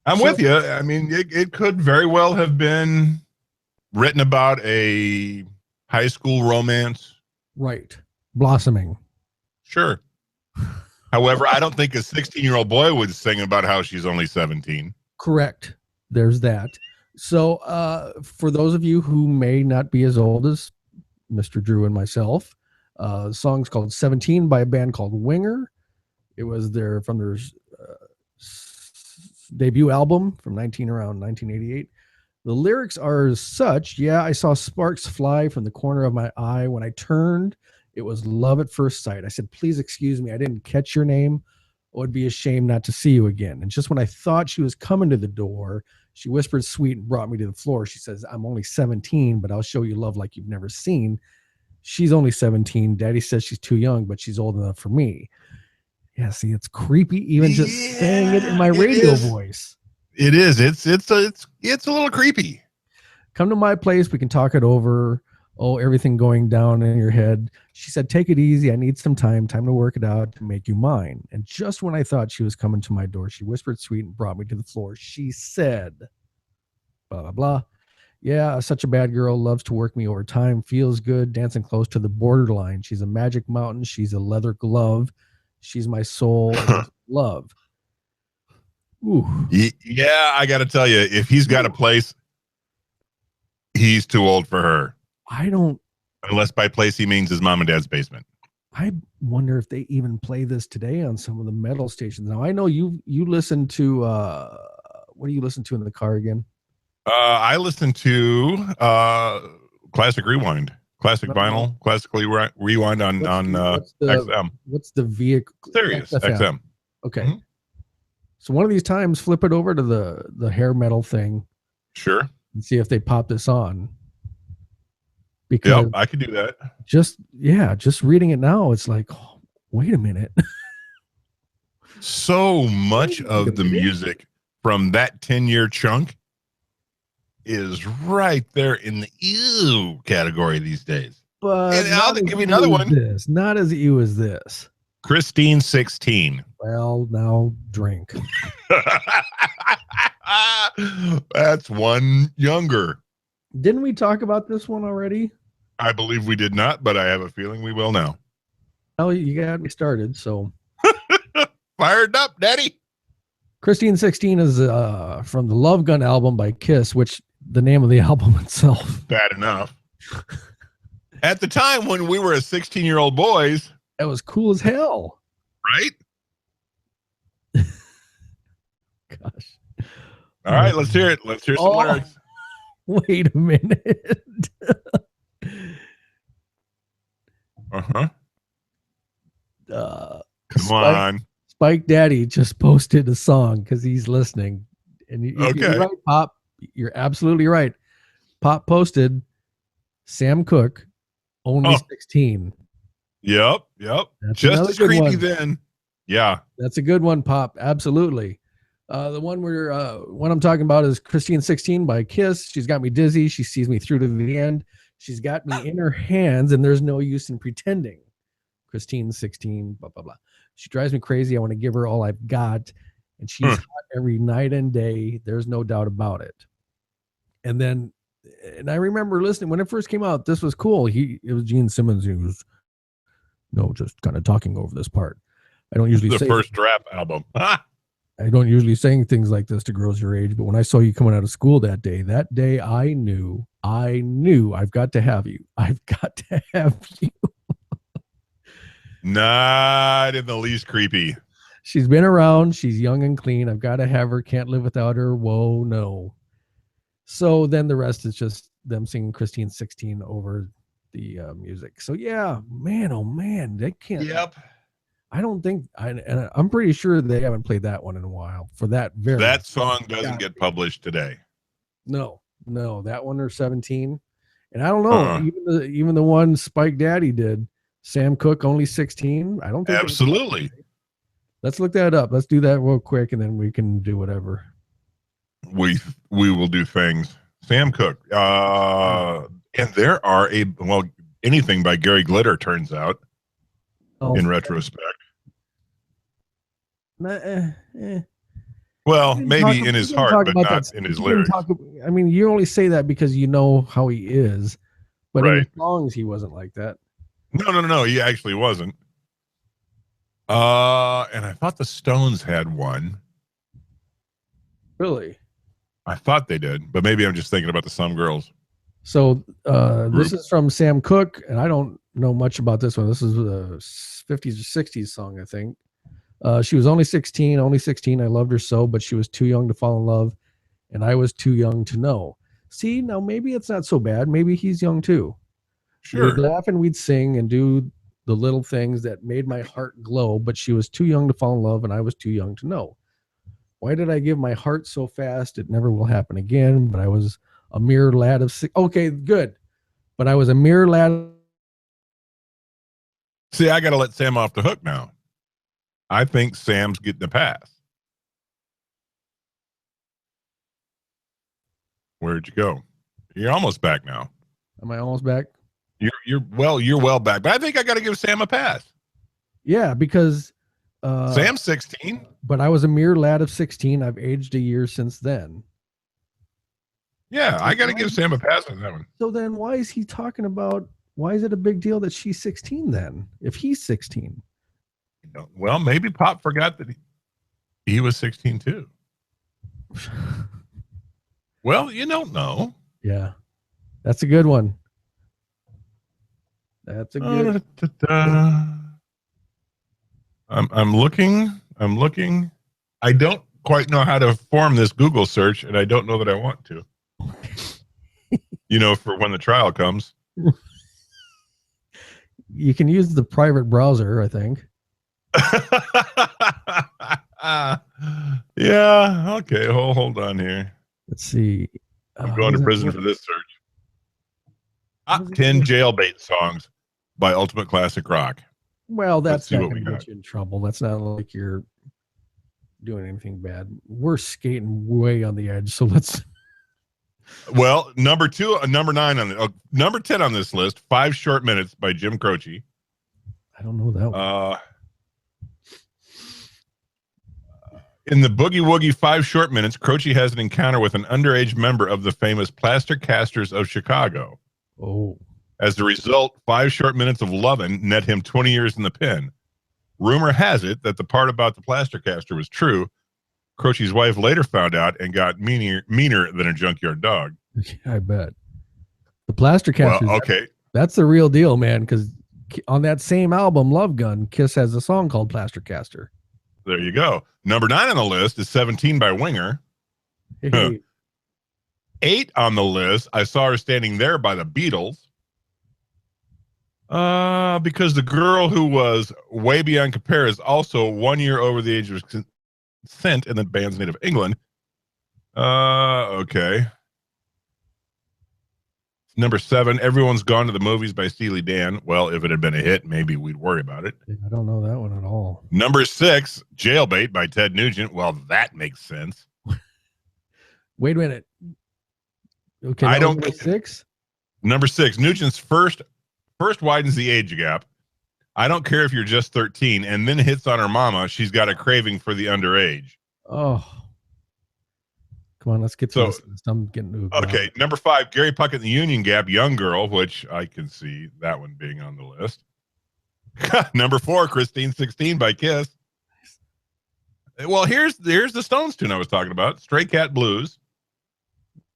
I'm with you. I mean, it could very well have been written about a high school romance. Right. Blossoming. Sure. However, I don't think a 16-year-old boy would sing about how she's only 17. Correct. There's that. So for those of you who may not be as old as Mr. Drew and myself, the song's called 17 by a band called Winger. It was from their debut album from around 1988. The lyrics are as such: yeah, I saw sparks fly from the corner of my eye. When I turned, it was love at first sight. I said, please excuse me, I didn't catch your name. It would be a shame not to see you again. And just when I thought she was coming to the door, she whispered sweet and brought me to the floor. She says, I'm only 17, but I'll show you love like you've never seen. She's only 17. Daddy says she's too young, but she's old enough for me. Yeah, see, it's creepy even just saying it in my radio voice. It is. It's a little creepy. Come to my place. We can talk it over. Oh, everything going down in your head. She said, take it easy. I need some time to work it out to make you mine. And just when I thought she was coming to my door, she whispered sweet and brought me to the floor. She said, blah, blah, blah. Yeah, such a bad girl, loves to work me over time, feels good, dancing close to the borderline. She's a magic mountain. She's a leather glove. She's my soul and love. Ooh. Yeah, I got to tell you, if he's got a place, he's too old for her. I don't. Unless by place he means his mom and dad's basement. I wonder if they even play this today on some of the metal stations. Now, I know you listen to, what do you listen to in the car again? I listen to Classic Rewind. Classic No. vinyl, classically rewind on XM. What's the vehicle? Sirius XM. Okay. Mhm. So one of these times, flip it over to the hair metal thing Sure. and see if they pop this on. Because Yep, I could do that. just reading it now, it's like, oh, wait a minute. So much of the music from that 10-year chunk is right there in the ew category these days. But And I'll not as give you another ew as one. this. Not as ew as this. Christine 16. Well, now drink. That's one younger. Didn't we talk about this one already? I believe we did not, but I have a feeling we will now. Oh, you got me started. So Fired up, Daddy. Christine 16 is from the Love Gun album by Kiss, which the name of the album itself. Bad enough. At the time when we were 16-year-old boys, That was cool as hell. right? Gosh. All right, let's hear it. Let's hear some Oh. lyrics. Wait a minute. Uh-huh. Come Spike- on. Spike Daddy just posted a song because he's listening. And you're Okay. right, Pop. You're absolutely right. Pop posted Sam Cooke, only Oh. 16. Yep. That's Just another as good creepy one. then. Yeah. That's a good one, Pop. Absolutely. The one where what I'm talking about is Christine 16 by Kiss. She's got me dizzy. She sees me through to the end. She's got me in her hands, and there's no use in pretending. Christine 16, blah, blah, blah. She drives me crazy. I want to give her all I've got. And she's hot every night and day. There's no doubt about it. And then, and I remember listening when it first came out, this was cool. It was Gene Simmons who was, just kind of talking over this part. I don't usually The say first rap album. I don't usually say things like this to girls your age, but when I saw you coming out of school that day I knew I've got to have you. I've got to have you. Not in the least creepy. She's been around. She's young and clean. I've got to have her. Can't live without her. Whoa, no. So then the rest is just them singing Christine 16 over the music. So yeah, man, oh man, they can't. Yep. I don't think and I'm pretty sure they haven't played that one in a while for that very. That song doesn't get published today. No, that one or 17. And I don't know, even the one Spike Daddy did, Sam Cooke, only 16. I don't think. Absolutely. Let's look that up. Let's do that real quick, and then we can do whatever. We will do things. Sam Cooke. And there are anything by Gary Glitter turns out in retrospect. Well, maybe in his heart, but not in his lyrics. I mean, you only say that because you know how he is, but in Right. his songs, he wasn't like that. No. He actually wasn't. And I thought the Stones had one. Really? I thought they did, but maybe I'm just thinking about the Some Girls. So this is from Sam Cooke, and I don't know much about this one. This is a 50s or 60s song, I think. She was only 16. I loved her so, but she was too young to fall in love, and I was too young to know. See, now maybe it's not so bad. Maybe he's young too. Sure. We'd laugh and we'd sing and do the little things that made my heart glow, but she was too young to fall in love, and I was too young to know. Why did I give my heart so fast? It never will happen again. But I was a mere lad of six. Okay, good. But I was a mere lad. See, I got to let Sam off the hook now. I think Sam's getting a pass. Where'd you go? You're almost back now. Am I almost back? You're well back. But I think I got to give Sam a pass. Yeah, because Sam's 16. But I was a mere lad of 16. I've aged a year since then. Yeah, I got to give Sam a pass on that one. So then why is he talking about, why is it a big deal that she's 16 then, if he's 16? Well, maybe Pop forgot that he was 16 too. Well, you don't know. Yeah, that's a good one. That's a good. I'm looking. I don't quite know how to form this Google search, and I don't know that I want to. For when the trial comes. You can use the private browser, I think. Yeah. Okay. Hold on here. Let's see. I'm going to prison for this search. Top 10 jailbait songs by Ultimate Classic Rock. Well, Let's that's see not what going we to got. get you in trouble. That's not like you're doing anything bad. We're skating way on the edge, so let's. Well, number 9 on the number 10 on this list. 5 Short Minutes by Jim Croce. I don't know that one. In the Boogie Woogie 5 Short Minutes, Croce has an encounter with an underage member of the famous Plaster Casters of Chicago. Oh. As a result, 5 Short Minutes of Lovin' net him 20 years in the pen. Rumor has it that the part about the plaster caster was true. Croce's wife later found out and got meaner than a junkyard dog. Yeah, I bet. The Plaster Casters. Well, okay. That's the real deal, man, because on that same album, Love Gun, Kiss has a song called Plaster Caster. There you go. Number 9 on the list is 17 by Winger. Hey. 8 on the list, I Saw Her Standing There by the Beatles. Because the girl who was way beyond compare is also 1 year over the age of consent in the band's native England. Okay. Number 7, Everyone's Gone to the Movies by Steely Dan. Well, if it had been a hit, maybe we'd worry about it. I don't know that one at all. Number 6, Jailbait by Ted Nugent. Well, that makes sense. Wait a minute. Okay, I don't. Number 6. Number 6, Nugent's first widens the age gap. I don't care if you're just 13, and then hits on her mama. She's got a craving for the underage. Oh, come on, let's get to this. I'm getting to okay. Number 5, Gary Puckett and the Union Gap, Young Girl, which I can see that one being on the list. Number 4, Christine 16 by Kiss. Well, here's the Stones tune I was talking about, Stray Cat Blues.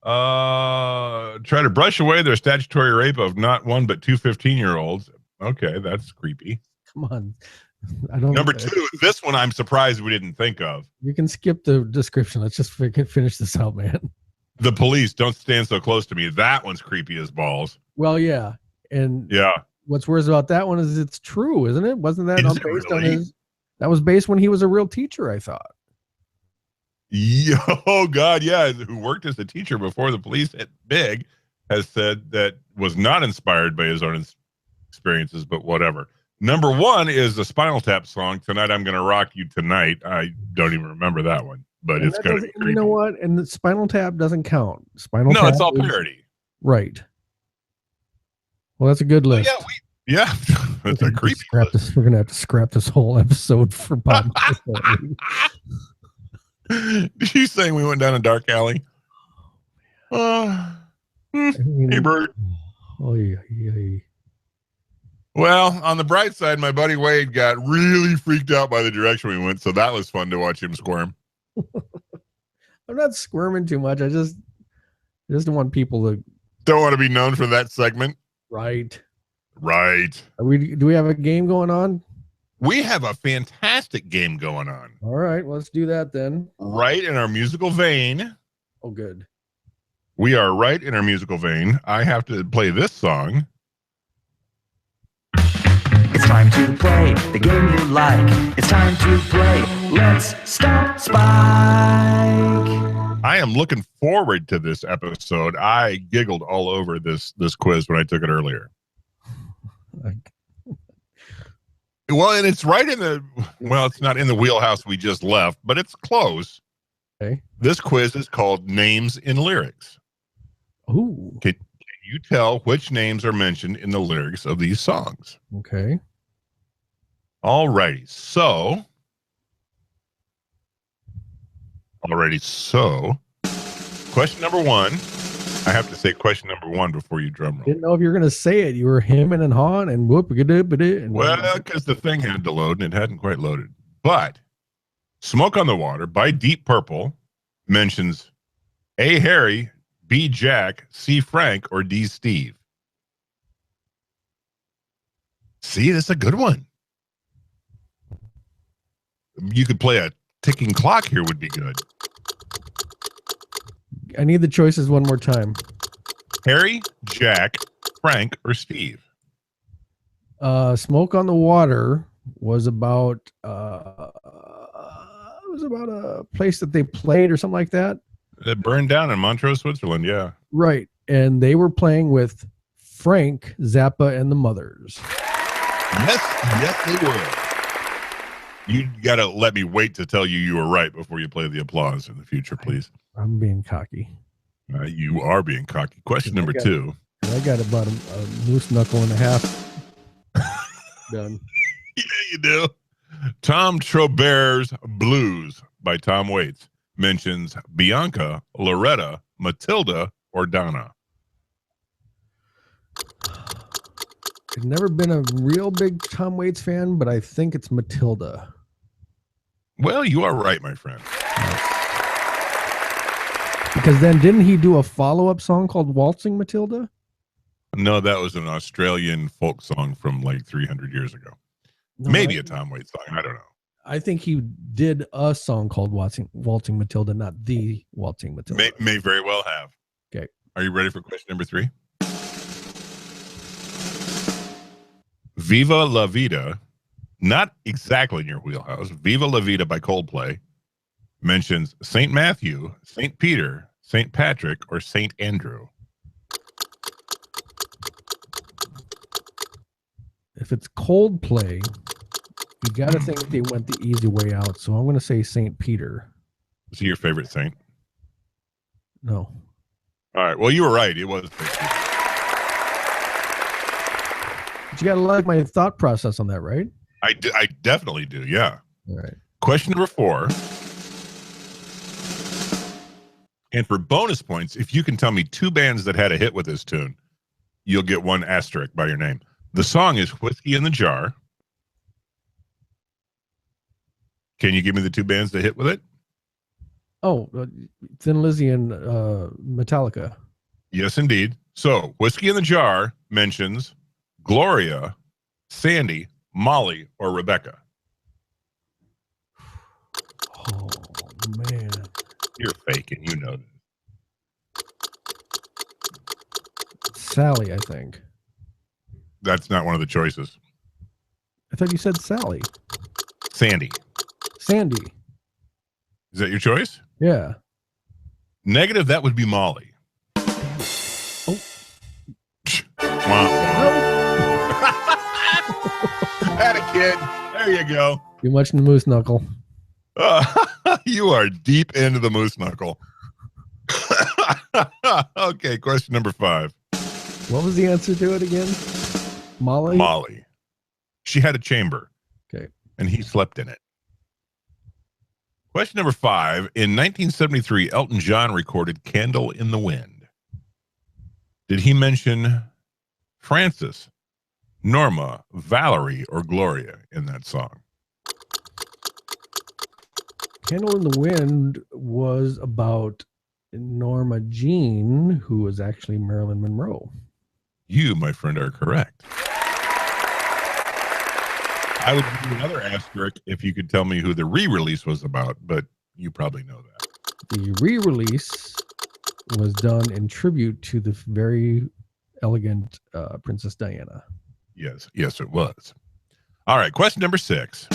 Try to brush away their statutory rape of not one but 2 15-year-olds. Okay, that's creepy. Come on. I don't. Number 2, this one I'm surprised we didn't think of. You can skip the description. Let's just finish this out, man. The Police, Don't Stand So Close to Me. That one's creepy as balls. Well, yeah. And yeah. What's worse about that one is it's true, isn't it? Wasn't that based really? on his? That was based when he was a real teacher, I thought. Oh God, yeah. Who worked as a teacher before the police hit big, has said that was not inspired by his own experiences, but whatever. Number 1 is the Spinal Tap song, Tonight I'm Gonna Rock You Tonight. I don't even remember that one, but it's gonna be creepy. You know what? And the Spinal Tap doesn't count. Spinal No, Tap it's all parody. Right. Well, that's a good list. Yeah, that's a creepy list. We're gonna have to scrap this whole episode for podcast. Did you say we went down a dark alley? Hey, Bert. Oh, yeah. Well, on the bright side, my buddy Wade got really freaked out by the direction we went, so that was fun to watch him squirm. I'm not squirming too much. I just don't want people to. Don't want to be known for that segment. Right. Do we have a game going on? We have a fantastic game going on. All right, let's do that then. Right in our musical vein. Oh, good. We are right in our musical vein. I have to play this song. It's time to play the game you like. It's time to play Let's Stop Spike. I am looking forward to this episode. I giggled all over this quiz when I took it earlier. Well, and it's right in it's not in the wheelhouse we just left, but it's close. Okay. This quiz is called Names in Lyrics. Ooh. Can you tell which names are mentioned in the lyrics of these songs? Okay. All righty. So, question number 1. I have to say question number 1 before you drum roll. Didn't know if you were going to say it. You were hemming and hawing and whoop-a-dip-a-dip. Well, because the thing had to load and it hadn't quite loaded. But Smoke on the Water by Deep Purple mentions A. Harry, B. Jack, C. Frank, or D. Steve. See, that's a good one. You could play a ticking clock here would be good. I need the choices one more time. Harry, Jack, Frank, or Steve? Smoke on the Water was about a place that they played or something like that. It burned down in Montreux, Switzerland. Yeah. Right. And they were playing with Frank Zappa and the Mothers. Yes, they were. You got to let me wait to tell you were right before you play the applause in the future, please. I'm being cocky. You are being cocky. Question number 2. I got about a moose knuckle and a half done. Yeah, you do. Tom Trobert's Blues by Tom Waits mentions Bianca, Loretta, Matilda, or Donna. I've never been a real big Tom Waits fan, but I think it's Matilda. Well, you are right, my friend. Because then didn't he do a follow-up song called Waltzing Matilda? No, that was an Australian folk song from like 300 years ago. No, Maybe a Tom Waits song. I don't know. I think he did a song called Waltzing Matilda, not the Waltzing Matilda. May very well have. Okay. Are you ready for question number 3? Viva La Vida, not exactly in your wheelhouse. Viva La Vida by Coldplay mentions St. Matthew, St. Peter, St. Patrick, or St. Andrew. If it's Coldplay, you got to think they went the easy way out. So I'm going to say St. Peter. Is he your favorite saint? No. All right. Well, you were right. It was St. Peter. But you got to like my thought process on that, right? I definitely do. Yeah. All right. Question number 4. And for bonus points, if you can tell me 2 bands that had a hit with this tune, you'll get 1 asterisk by your name. The song is Whiskey in the Jar. Can you give me the 2 bands that hit with it? Oh, Thin Lizzy and Metallica. Yes, indeed. So, Whiskey in the Jar mentions Gloria, Sandy, Molly, or Rebecca. Oh, man. You're faking. You know that. Sally, I think. That's not one of the choices. I thought you said Sally. Sandy. Sandy. Is that your choice? Yeah. Negative, that would be Molly. Oh. Had a kid. There you go. Too much in the moose knuckle. You are deep into the moose knuckle. Okay, question number 5. What was the answer to it again? Molly? Molly. She had a chamber. Okay. And he slept in it. Question number 5. In 1973, Elton John recorded Candle in the Wind. Did he mention Frances, Norma, Valerie, or Gloria in that song? Candle in the Wind was about Norma Jean, who was actually Marilyn Monroe. You, my friend, are correct. I would give you another asterisk if you could tell me who the re-release was about, but you probably know that. The re-release was done in tribute to the very elegant Princess Diana. Yes, it was. All right, question number 6.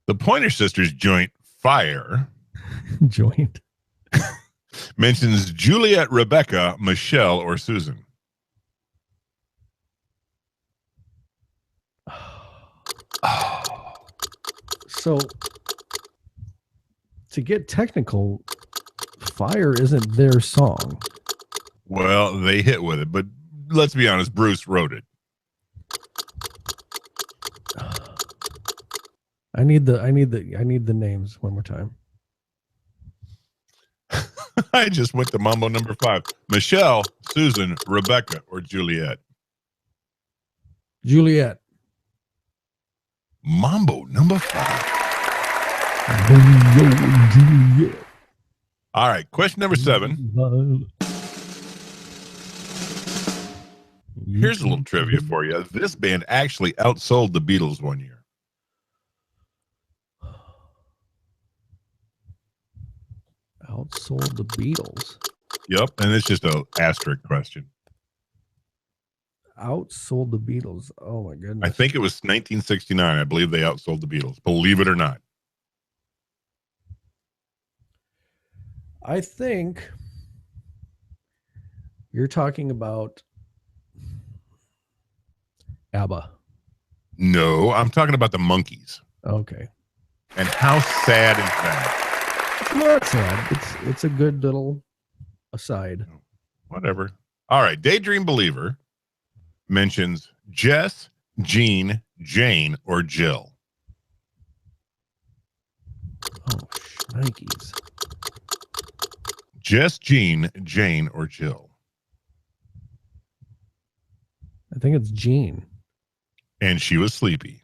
The Pointer Sisters joint Fire Joint. mentions Juliet, Rebecca, Michelle, or Susan. So, to get technical, Fire isn't their song. Well, they hit with it, but let's be honest, Bruce wrote it. I need the names one more time. I just went to Mambo number 5. Michelle, Susan, Rebecca, or Juliet. Juliet. Mambo number 5. Juliet. All right, question number 7. Here's a little trivia for you. This band actually outsold the Beatles one year. Outsold the Beatles. Yep, and it's just an asterisk question. outsold the Beatles. Oh my goodness. I think it was 1969. I believe they outsold the Beatles. Believe it or not. I think you're talking about ABBA. No, I'm talking about the Monkees. Okay. And how sad is that? It's not sad. It's a good little aside. Whatever. All right. Daydream Believer mentions Jess, Jean, Jane, or Jill. Oh, Nikes. Jess, Jean, Jane, or Jill. I think it's Jean. And she was sleepy.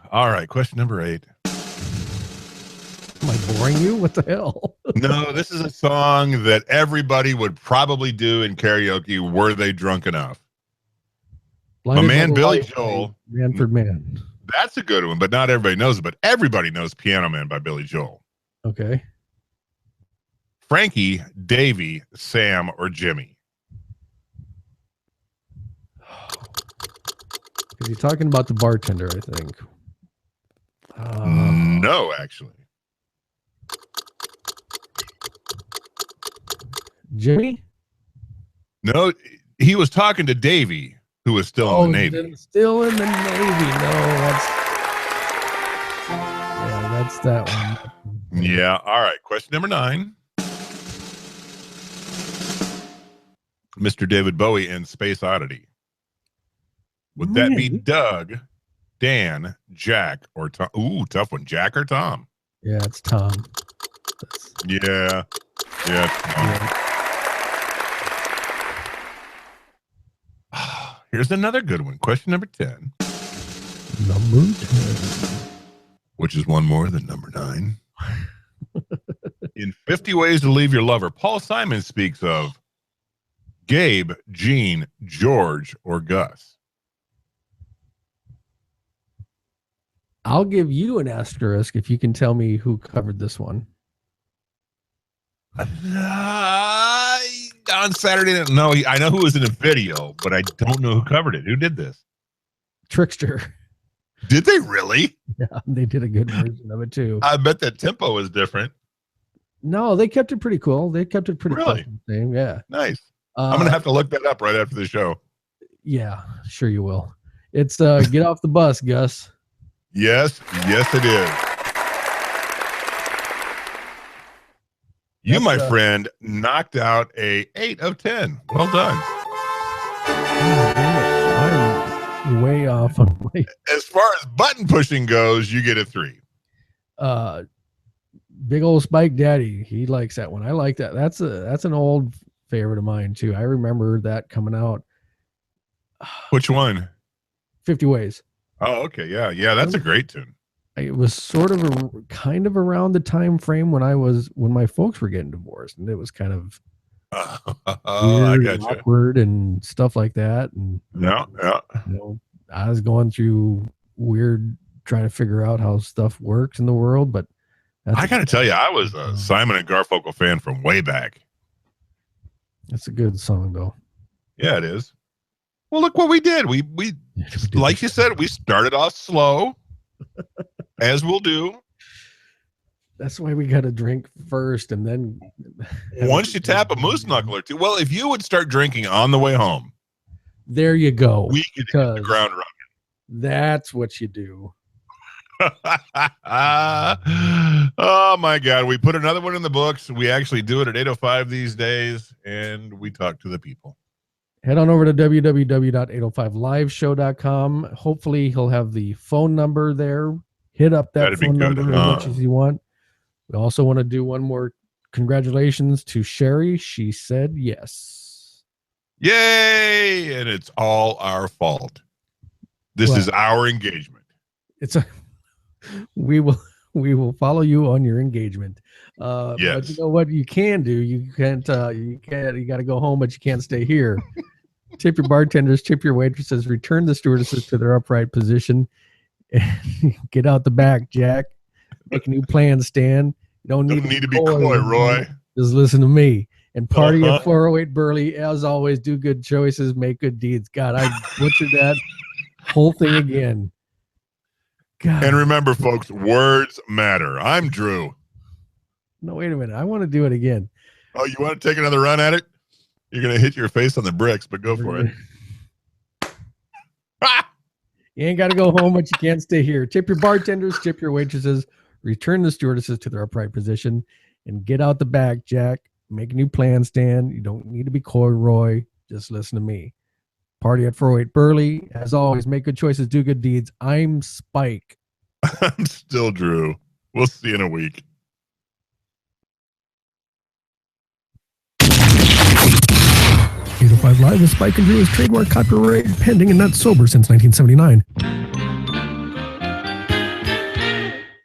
All right. Question number 8. Am I boring you? What the hell? No, this is a song that everybody would probably do in karaoke were they drunk enough. Blinded My man by the Billy Light by Joel. Manfred Mann. That's a good one, but not everybody knows it. But everybody knows Piano Man by Billy Joel. Okay. Frankie, Davy, Sam, or Jimmy? Because you're talking about the bartender, I think. No, actually. Jimmy? No, he was talking to Davy, who was still in the Navy. Still in the Navy. No, that's that one. Yeah. All right. Question number 9. Mr. David Bowie and Space Oddity. Would that be Doug, Dan, Jack, or Tom? Ooh, tough one. Jack or Tom? Yeah, it's Tom. Yeah. Yeah. Tom. Here's another good one. Question number 10. Number 10. Which is one more than number 9. In 50 Ways to Leave Your Lover, Paul Simon speaks of Gabe, Gene, George, or Gus. I'll give you an asterisk if you can tell me who covered this one. On Saturday Night, no, I know who was in the video, but I don't know who covered it. Who did this? Trickster. Did they really? Yeah, they did a good version of it too. I bet that tempo was different. No, they kept it pretty cool. They kept it pretty Really? Same, yeah. Nice. I'm gonna have to look that up right after the show. Yeah, sure you will. It's Get Off the Bus, Gus. Yes, it is. You, my friend, knocked out a 8 of 10. Well done. I'm way off on my. As far as button pushing goes, you get a 3. Big old Spike Daddy, he likes that one. I like that. That's an old favorite of mine too. I remember that coming out. Which one? 50 Ways. Oh, okay, yeah, that's a great tune. It was sort of kind of around the time frame when my folks were getting divorced, and it was kind of I got you. Awkward and stuff like that. And yeah. I was going through weird, trying to figure out how stuff works in the world. But I got to tell you, I was a Simon and Garfunkel fan from way back. That's a good song, though. Yeah, it is. Well, look what we did. We like you said, we started off slow, as we'll do. That's why we got to drink first, and then once you tap a moose knuckle or two. Well, if you would start drinking on the way home, there you go. We could hit the ground running. That's what you do. Oh my God! We put another one in the books. We actually do it at 8:05 these days, and we talk to the people. Head on over to www.805liveshow.com. Hopefully, he'll have the phone number there. Hit up that phone number as much as you want. We also want to do one more congratulations to Sherry. She said yes. Yay! And it's all our fault. This is our engagement. We will follow you on your engagement. Yes. But you know what you can do? You got to go home, but you can't stay here. Tip your bartenders, tip your waitresses, return the stewardesses to their upright position, and get out the back, Jack. Make a new plan, Stan. don't Don't need to be coy, Roy. Just listen to me. And party at 408 Burley. As always, do good choices, make good deeds. God, I butchered that whole thing again. God. And remember, folks, words matter. I'm Drew. No, wait a minute. I want to do it again. Oh, you want to take another run at it? You're going to hit your face on the bricks, but go for it. You ain't got to go home, but you can't stay here. Tip your bartenders, tip your waitresses, return the stewardesses to their upright position, and get out the back, Jack. Make a new plan, Stan. You don't need to be coy, Roy. Just listen to me. Party at 408 Burley. As always, make good choices, do good deeds. I'm Spike. I'm still Drew. We'll see you in a week. Five Live with Spike and Drew is trademark, copyright pending, and not sober since 1979.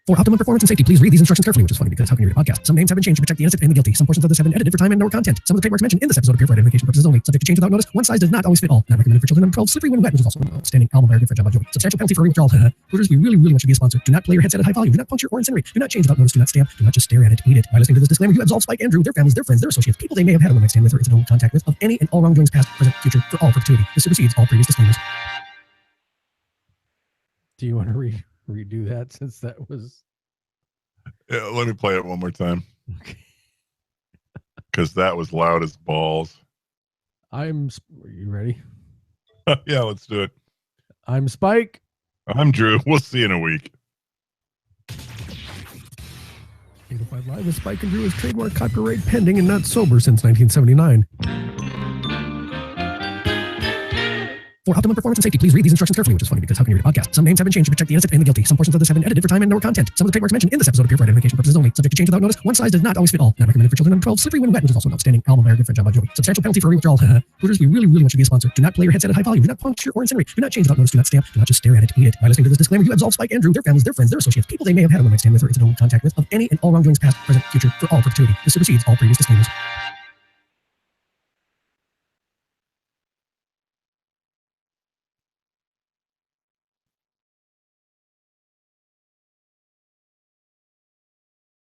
For optimum performance and safety, please read these instructions carefully, which is funny because how can you read a podcast? Some names have been changed to protect the innocent and the guilty. Some portions of this have been edited for time and/or content. Some of the trademarks mentioned in this episode appear for identification purposes only. Subject to change without notice. One size does not always fit all. Not recommended for children under 12. Slippery when wet, which is also an outstanding album by our good friend John Bon Jovi. Substantial penalty for withdrawal. Hooters, we really want you to be a sponsor. Do not play your headset at high volume. Do not puncture or incinerate. Do not change without notice. Do not stamp. Do not just stare at it. Eat it. By listening to this disclaimer, you absolve Spike, Andrew, their families, their friends, their associates, people they may have had a one-night stand with or incidental contact with, of any and all wrongdoings past, present, future, for all perpetuity. This supersedes all previous disclaimers. Do you want to redo that since that was... Yeah, let me play it one more time. Okay. Because that was loud as balls. Are you ready? Yeah, let's do it. I'm Spike. I'm Drew. We'll see you in a week. 805 Live with Spike and Drew is trademark, copyright pending, and not sober since 1979. For optimum performance and safety, please read these instructions carefully, which is funny because how can you read a podcast? Some names have been changed to protect the innocent and the guilty. Some portions of this have been edited for time and/or content. Some of the trademarks mentioned in this episode appear for identification purposes only. Subject to change without notice. One size does not always fit all. Not recommended for children under 12. Slippery when wet, which is also an outstanding album by our good friend John Bon Jovi. Substantial penalty for withdrawal. Hooters, we really want you to be a sponsor. Do not play your headset at high volume. Do not puncture or incinerate. Do not change without notice. Do not stamp. Do not just stare at it. Eat it. By listening to this disclaimer, you absolve Spike, Andrew, their families, their friends, their associates, people they may have had a one-night stand with or incidental contact with, of any and all wrongdoings past, present, future, for all perpetuity. This supersedes all previous disclaimers.